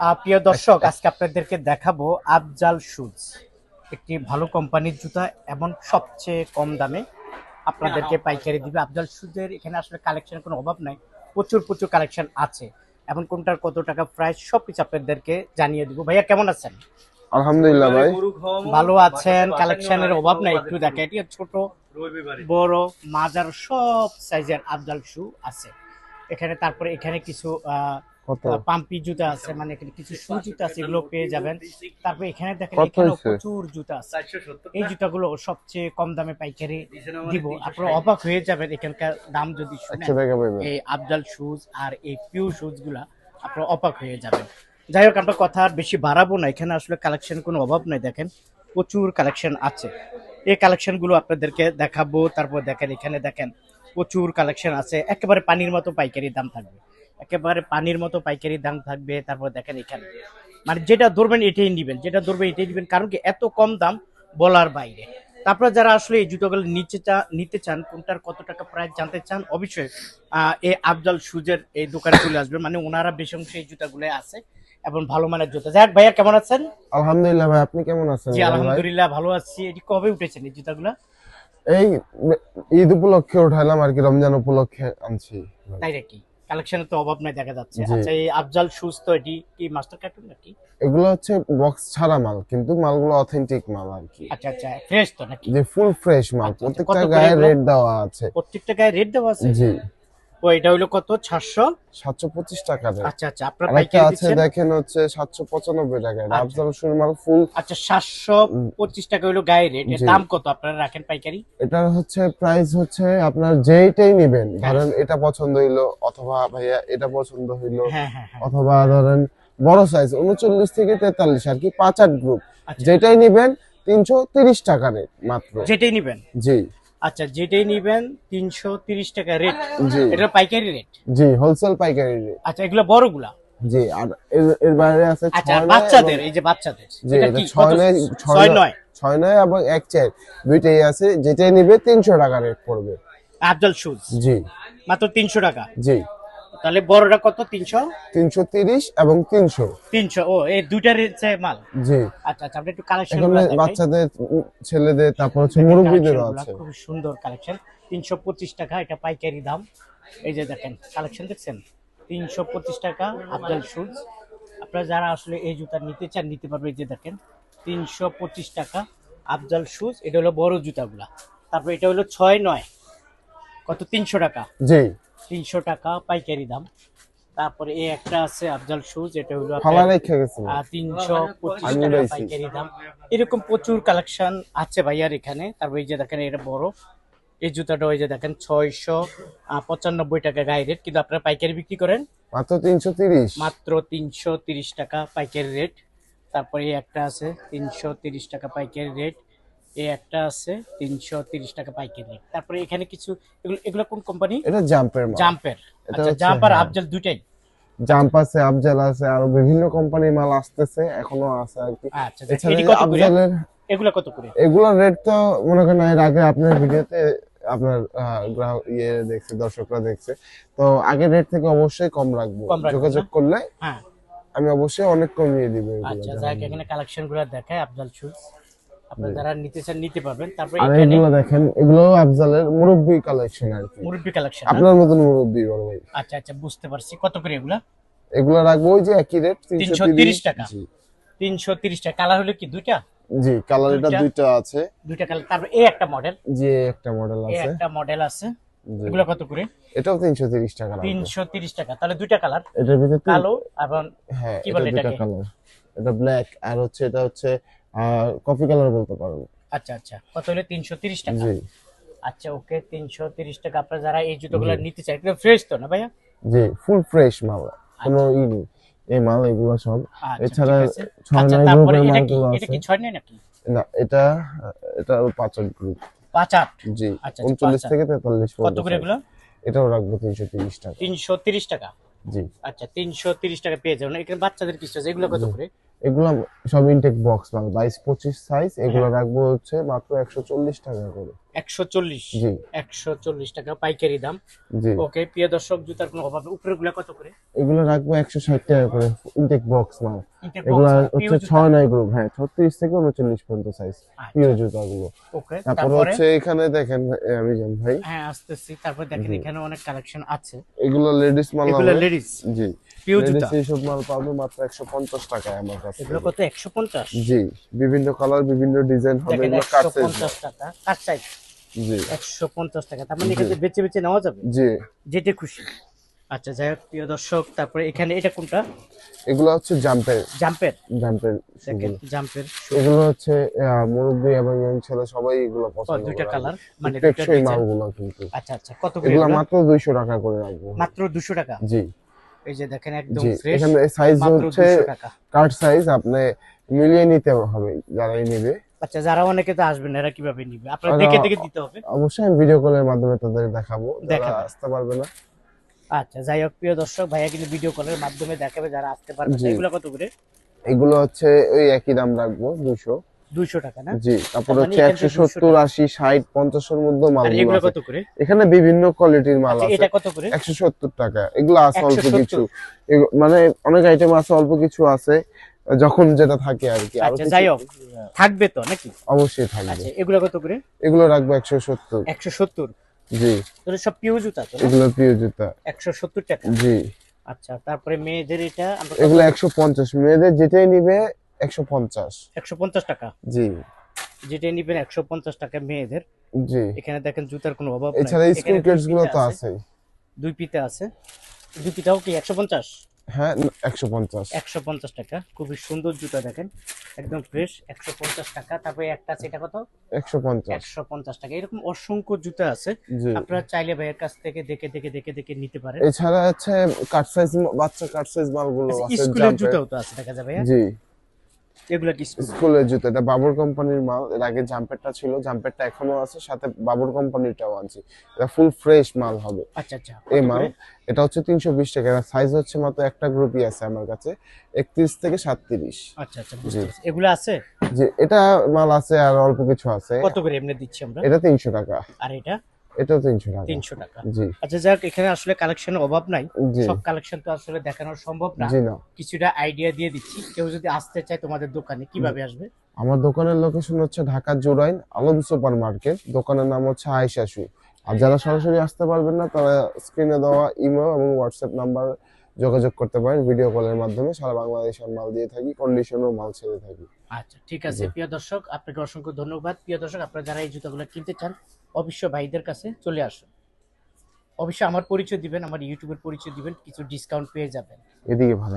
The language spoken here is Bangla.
প্রিয় দর্শক, আজকে আপনাদেরকে দেখাবো আফজাল শুজ, একটি ভালো কোম্পানির জুতা এবং সবচেয়ে কম দামে আপনাদেরকে পাইকারি দিবে। আফজাল শুজের এখানে আসলে কালেকশন কোনো অভাব নাই, প্রচুর প্রচুর কালেকশন আছে এবং কোনটার কত টাকা প্রাইস সবকিছু আপনাদেরকে জানিয়ে দিব। ভাইয়া কেমন আছেন? আলহামদুলিল্লাহ ভাই। ভালো আছেন? কালেকশনের অভাব নাই, একটু দেখেন, এটি ছোট বড় মাজার সব সাইজের আফজাল শু আছে এখানে। তারপরে এখানে কিছু কত পাম্পি জুতা আছে, মানে এখানে কিছু শু জুতা আছে, এগুলো পেয়ে যাবেন। তারপরে এখানে দেখেন, কত এখানেও হয়েছে? প্রচুর জুতা আছে। এই জুতাগুলো সবচেয়ে কম দামে পাইকারি দিব, আপনারা অবাক হয়ে যাবেন এখানকার দাম যদি শুনেন। 100 টাকা পাইবেন। এই আফজাল শুজ আর এই পিউ শুজ গুলা আপনারা অবাক হয়ে যাবেন। যাই হোক, আমরা কথা আর বেশি বাড়াবো না, এখানে আসলে কালেকশন কোনো অভাব নাই, দেখেন প্রচুর কালেকশন আছে। এই কালেকশন গুলো আপনাদেরকে দেখাবো। তারপর দেখেন, এখানে দেখেন প্রচুর কালেকশন আছে, একেবারে পানির মতো পাইকারি দাম থাকবে, একেবারে পানির মতো পাইকারি দাম থাকবে। তারপর দেখেন এখানে, মানে যেটা ধরবেন এটাই নিবেন, যেটা ধরবেন এটাই নিবেন, কারণ কি এত কম দাম বলার বাইরে। তারপরে যারা আসলে এই জুতোগুলো নিতে চান, কোনটার কত টাকা প্রাইস জানতে চান, অবশ্যই এই আফজাল শুজের এই দোকানে চলে আসবেন, মানে ওনারা বেশি অংশ এই জুতাগুলো আছে এবং ভালো মানের জুতা। যাক ভাইয়া, কেমন আছেন? আলহামদুলিল্লাহ ভাই, আপনি কেমন আছেন জি ভাই? আলহামদুলিল্লাহ ভালো আছি। এটি কবে উঠেছেন এই জুতাগুলা? এই ঈদ উপলক্ষে উঠাইলাম আর কি, রমজান উপলক্ষে আনছি ভাই। তাই নাকি? কালেকশনের তো অভাব নাই দেখা যাচ্ছে। জি, আচ্ছা, এই আফজাল শুজ তো এটি কি মাস্টার কার্টুন নাকি? এগুলো হচ্ছে বক্স ছাড়া মাল, কিন্তু মালগুলো অথেন্টিক মাল আর কি। আচ্ছা আচ্ছা, ফ্রেশ তো নাকি? যে ফুল ফ্রেশ মাল, আচ্ছা আচ্ছা, কত প্রত্যেকটা করে গায়ে এগুলো? রেট দেওয়া আছে। প্রত্যেকটা গায়ে রেট দেওয়া আছে? জি, ও, এটা হলো কত, 400? 725 টাকা রেট। আচ্ছা আচ্ছা, আপনার আরেকটা পাইকারি আছে দিচ্ছেন? দেখেন, হচ্ছে 795 টাকা। এটা আচ্ছা আফজাল শুর মাল ফুল। আচ্ছা, 725 টাকা হলো গায়ে রেট। এর জি, দাম কত আপনারা রাখেন পাইকারি? এটা হচ্ছে প্রাইস হচ্ছে আপনার যেইটাই নেবেন, হ্যাঁ ধরেন এটা পছন্দ হইলো, অথবা ভাইয়া এটা পছন্দ হইলো, হ্যাঁ হ্যাঁ হ্যাঁ। অথবা ধরেন বড় সাইজ 39 থেকে 43 আর কি, 5-8 গ্রুপ, আচ্ছা, যেটাই নেবেন 330 টাকা রেট মাত্র। যেটাই নিবেন? জি আচ্ছা, যেটাই নিবেন 330 টাকা রেট। জি এটা পাইকারি রেট? জি, হোলসেল পাইকারি রেট। আচ্ছা, এগুলো বড়গুলা? জি, আর এর বাইরে আছে আচ্ছা, 6 আর 9 এবং বাচ্চাদের, এই যে বাচ্চাদের, জি, এটা এটা কি 6 কত? 9 ছয় নয়? 6 9 এবং 1 4 দুইটাই আছে, যেটাই নিবে 300 টাকা রেট পড়বে। আফজাল শুজ জি মাত্র 300 টাকা? জি, তাহলে বড়টা কত, 300? 330 এবং 300। 300, ও এই দুইটার হচ্ছে মাল। জি, আচ্ছা আচ্ছা, আমরা একটু কালেকশন এখানে গুলো দেখাই। বাচ্চাদের, ছেলেদের, তারপর হচ্ছে দেখেন মুরব্বীদেরও কালেকশন গুলা আছে। খুব সুন্দর কালেকশন। 325 টাকা এটা পাইকারি দাম। এই যে দেখেন কালেকশন দেখছেন, 325 টাকা আফজাল শুজ। আপনারা যারা আসলে এই জুতা নিতে চান নিতে পারবে। এই যে দেখেন 325 টাকা আফজাল শুজ, এটা হলো বড় জুতাগুলা। তারপর এটা হলো 6 9, কত, 300 টাকা? জি, 300 টাকা পাইকারি দাম। তারপরে এই একটা আছে আফজাল শুজ, এটা হলো ফালা আপনার রেখে গেছিল। 325 আমি টাকা পাইছি। পাইকারি দাম। এরকম প্রচুর কালেকশন আছে ভাইয়ার এখানে। তারপর এই যে দেখেন, এটা বড় এই জুতাটা, ওই যে দেখেন 695 টাকা গায়ে রেট, কিন্তু আপনারা পাইকারি বিক্রি করেন মাত্র 330। মাত্র 330 টাকা পাইকারি রেট। তারপরে এই একটা আছে 330 টাকা পাইকারি রেট। এই একটা আছে 330 টাকা পাইকারি রেট। তারপরে এখানে কিছু, এগুলো এগুলো কোন কোম্পানি? এটা জাম্পের মাল। জাম্পের? এটা আচ্ছা, হচ্ছে, জাম্প আর হ্যাঁ, আফজাল দুইটাই? জাম্প আছে, আফজাল আছে, আরো বিভিন্ন কোম্পানির মাল আসতেছে, এখনো আছে আর কি। আচ্ছা, এছাড়া এটি এই কত করে? আফজালের এগুলা কত করে? এগুলোর রেট তো মনে করেন এর আগে আপনার ভিডিওতে আপনার গ্রাহক দেখছে, দর্শকরা দেখছে, তো আগের রেট থেকে অবশ্যই কম রাখবো। কম রাখবেন যোগাযোগ না? করলে হ্যাঁ। আমি অবশ্যই অনেক কমিয়ে দিব এগুলো। আচ্ছা, যাক, এখানে কালেকশন গুলো দেখায় আফজাল শুজ, আপনারা জি। যারা নিতে চান নিতে পারবেন। তারপরে আর এখানে এগুলো দেখেন, এগুলো আফজালের মুরব্বি কালেকশন আর কি, মুরব্বি কালেকশন না? আপনার মতন মুরব্বি বড় ভাই। আচ্ছা আচ্ছা, বুঝতে পারছি। কত করে এগুলা? এগুলো রাখবো ওই যে একই রেট, 330 টাকা? জি 330 টাকা। কালার হলো কি দুইটা? জি, কালার এটা দুইটা? দুইটা আছে। দুইটা কালার। তারপর এই একটা মডেল, যে একটা মডেল এই আছে। একটা মডেল আছে। জি, এগুলো কত করে? এটাও 330 টাকা লাগবে। 330 টাকা, তাহলে দুইটা কালার, এটার ভিতরে কালো এবং হ্যাঁ, কি এটা বলে দুইটা এটাকে? কালার। এটা ব্ল্যাক, আর হচ্ছে এটা হচ্ছে কফি কালার বলতে পারেন। আচ্ছা আচ্ছা, কত হলো? 330 টাকা। জি আচ্ছা ওকে, 330 টাকা। আপনারা যারা এই জুতোগুলো জি নিতে চাই, একদম ফ্রেশ তো না ভাইয়া? জি, ফুল ফ্রেশ মাল, কোনো আচ্ছা ই নেই এই মাল, এগুলো সব। আচ্ছা, এছাড়া ঠিক আছে। 6 আচ্ছা, 9 তারপরে গ্রুপের এটা কি, মালগুলো এটা আছে। কি 6 9 নাকি? না, এটা এটা 5 গ্রুপ। 5 8? জি, আচ্ছা আচ্ছা, 39 5 8। থেকে 43 কত পর্যন্ত করে size। এগুলো? এটাও রাখবো 330 টাকা। 330 টাকা? জি আচ্ছা, 330 টাকা পেয়ে যাবেন। এখানে বাচ্চাদের কিছু আছে, এগুলো কত জি, করে? এগুলো সব ইনটেক বক্স মাল 22-25 সাইজ, এগুলো রাখবো হচ্ছে মাত্র 140 টাকা করে। 140, জি 140 টাকা পাইকারি দাম। জি। ওকে প্রিয় দর্শক, জুতার কোনো অভাব নেই। উপরের গুলা কত করে? এগুলো রাখবো 160 টাকা করে, ইনটেক বক্স মাল। ইনটেক এগুলো বক্স হচ্ছে 6-9 গ্রুপ, হ্যাঁ 36 থেকে 39 পর্যন্ত সাইজ, প্রিয় জুতাগুলো। ওকে তারপর তারপরে হচ্ছে এখানে দেখেন আমি জান ভাই, হ্যাঁ আসতেছি। তারপর দেখেন জি এখানে অনেক কালেকশন আছে। এগুলো লেডিস মাল এগুলো হবে। লেডিস জি পিও লেডিস জুতা। এইসব মাল পাবে মাত্র 150 টাকায় আমার কাছে। এগুলো কত? 150। জি বিভিন্ন কালার বিভিন্ন ডিজাইন হবে, দেখেন এগুলো কাট সাইজ। 150 টাকা কাট সাইজ, জি 150 টাকা। তার মানে এখানে বেছে বেছে নেওয়া যাবে জি। যেটা খুশি। আচ্ছা যাই হোক প্রিয় দর্শক, তারপরে এখানে এটা কোনটা? এগুলো হচ্ছে জাম্পের, জাম্পের। জাম্পের দেখেন শুগুলো। জাম্পের। এগুলো হচ্ছে মুরব্বি এবং ইয়াং ছেলে সবাই এগুলো ও পছন্দ দুইটা করে। কালার, মানে দুইটা টেকসই ডিজাইন। মালগুলো কিন্তু। আচ্ছা আচ্ছা, কত করে এগুলো এগুলো? মাত্র 200 টাকা করে রাখবো। মাত্র 200 টাকা। জি এই যে দেখেন একদম জি। ফ্রেশ, এখানে সাইজ মাত্র হচ্ছে 200 টাকা। কাট সাইজ, আপনি মিলিয়ে নিতে হবে যারাই নেবে। আচ্ছা যারা অনেকে তো আসবেন না, এরা কিভাবে নিবে? আপনারা ওরা দেখে দেখে দিতে হবে। অবশ্যই আমি ভিডিও কলের মাধ্যমে তাদের দেখাবো, যারা দেখাবেন। আসতে পারবে না। আচ্ছা যাই হোক প্রিয় দর্শক, ভাইয়া কিন্তু ভিডিও কলের মাধ্যমে দেখাবে যারা আসতে পারবে না। জি। এগুলো কত করে? এগুলো হচ্ছে ওই একই দাম রাখবো 200। 200 টাকা না? জি তারপর তার মানে হচ্ছে এখান থেকে 170, 80, 60, 50 এর মধ্যে আর মালগুলো এগুলো আছে। কত করে? এখানে বিভিন্ন কোয়ালিটির মাল আচ্ছা আছে। এটা কত করে? 170 টাকা। এগুলো আছে অল্প 170 কিছু, মানে অনেক আইটেম আছে, অল্প কিছু আছে, যখন যেটা থাকে আর কি। আরো আচ্ছা কিছু যাই হোক, থাকবে তো নাকি? অবশ্যই থাকবে। আচ্ছা এগুলো কত করে? এগুলো রাখবো 170। 170। জি তোর সব পিও জুতা তো না? এগুলো প্রিয় জুতা। 170 টাকা। জি আচ্ছা তারপরে মেয়েদের এটা আমরা এগুলো 150, মেয়েদের যেটাই নিবে 150। 150 টাকা। জি যেটা নিবেন 150 টাকা মেয়েদের। জি। এখানে দেখেন জুতার কোনো অভাব নাই। এছাড়া স্কুল এখানে কিডস গুলো তো আছে। দুই পিতে আছে। দুই পিতাও কি 150? হ্যাঁ 150। 150 টাকা। খুবই সুন্দর জুতা দেখেন, একদম ফ্রেশ। 150 টাকা। তারপরে একটা আছে, এটা কত? 150। 150 টাকা। এরকম অসংখ্য জুতা আছে, জি আপনারা চাইলে ভাইয়ের কাছ থেকে দেখে দেখে দেখে দেখে নিতে পারেন। এছাড়া হচ্ছে কাট সাইজ, বাচ্চা কাট সাইজ মালগুলো আছে, স্কুলের জাম্পের। জুতাও তো আছে দেখা যাবে। জি এগুলা কি স্কুল? স্কুলের জুতো, এটা বাবর কোম্পানির মাল। এর আগে জাম্পেরটা ছিল, জাম্পেরটা এখনো আছে, সাথে বাবর কোম্পানিরটাও আনছি। এটা ফুল ফ্রেশ মাল হবে আচ্ছা আচ্ছা, এই কত মাল। করে? এটা হচ্ছে 320 টাকা। সাইজ হচ্ছে মাত্র একটা গ্রুপই আছে আমার কাছে, 31 থেকে 37। আচ্ছা আচ্ছা বুঝতে পারছি। এগুলা আছে? জি এটা মাল আছে, আর অল্প কিছু আছে। কত করে এমনি দিচ্ছি আমরা? এটা 300 টাকা। আর এটা? এটাও 300 টাকা। 300 টাকা। জি আচ্ছা যাক, এখানে আসলে কালেকশনের অভাব নাই। জি সব কালেকশন তো আসলে দেখানো সম্ভব না। জি না। কিছুটা আইডিয়া দিয়ে দিচ্ছি। কেউ যদি আসতে চায় তোমাদের দোকানে কিভাবে আসবে? আমার দোকানের লোকেশন হচ্ছে ঢাকা জুরাইন আলম সুপার মার্কেট, দোকানের নাম হচ্ছে আয়েশা শু। আর যারা সরাসরি আসতে পারবেন না, তারা স্ক্রিনে দেওয়া ইমো এবং হোয়াটসঅ্যাপ নাম্বার যোগাযোগ করতে পারেন। ভিডিও কলের মাধ্যমে সারা বাংলাদেশের মাল দিয়ে থাকি, কন্ডিশনও মাল ছেড়ে থাকি। আচ্ছা ঠিক আছে প্রিয় দর্শক, আপনাকে অসংখ্য ধন্যবাদ। প্রিয় দর্শক, আপনারা যারা এই জুতাগুলো কিনতে চান অবশ্যই ভাইদের কাছে চলে আসুন। অবশ্যই আমার পরিচয় দিবেন, আমার ইউটিউবের পরিচয় দিবেন, কিছু ডিসকাউন্ট পেয়ে যাবেন। এদিকে ভালো।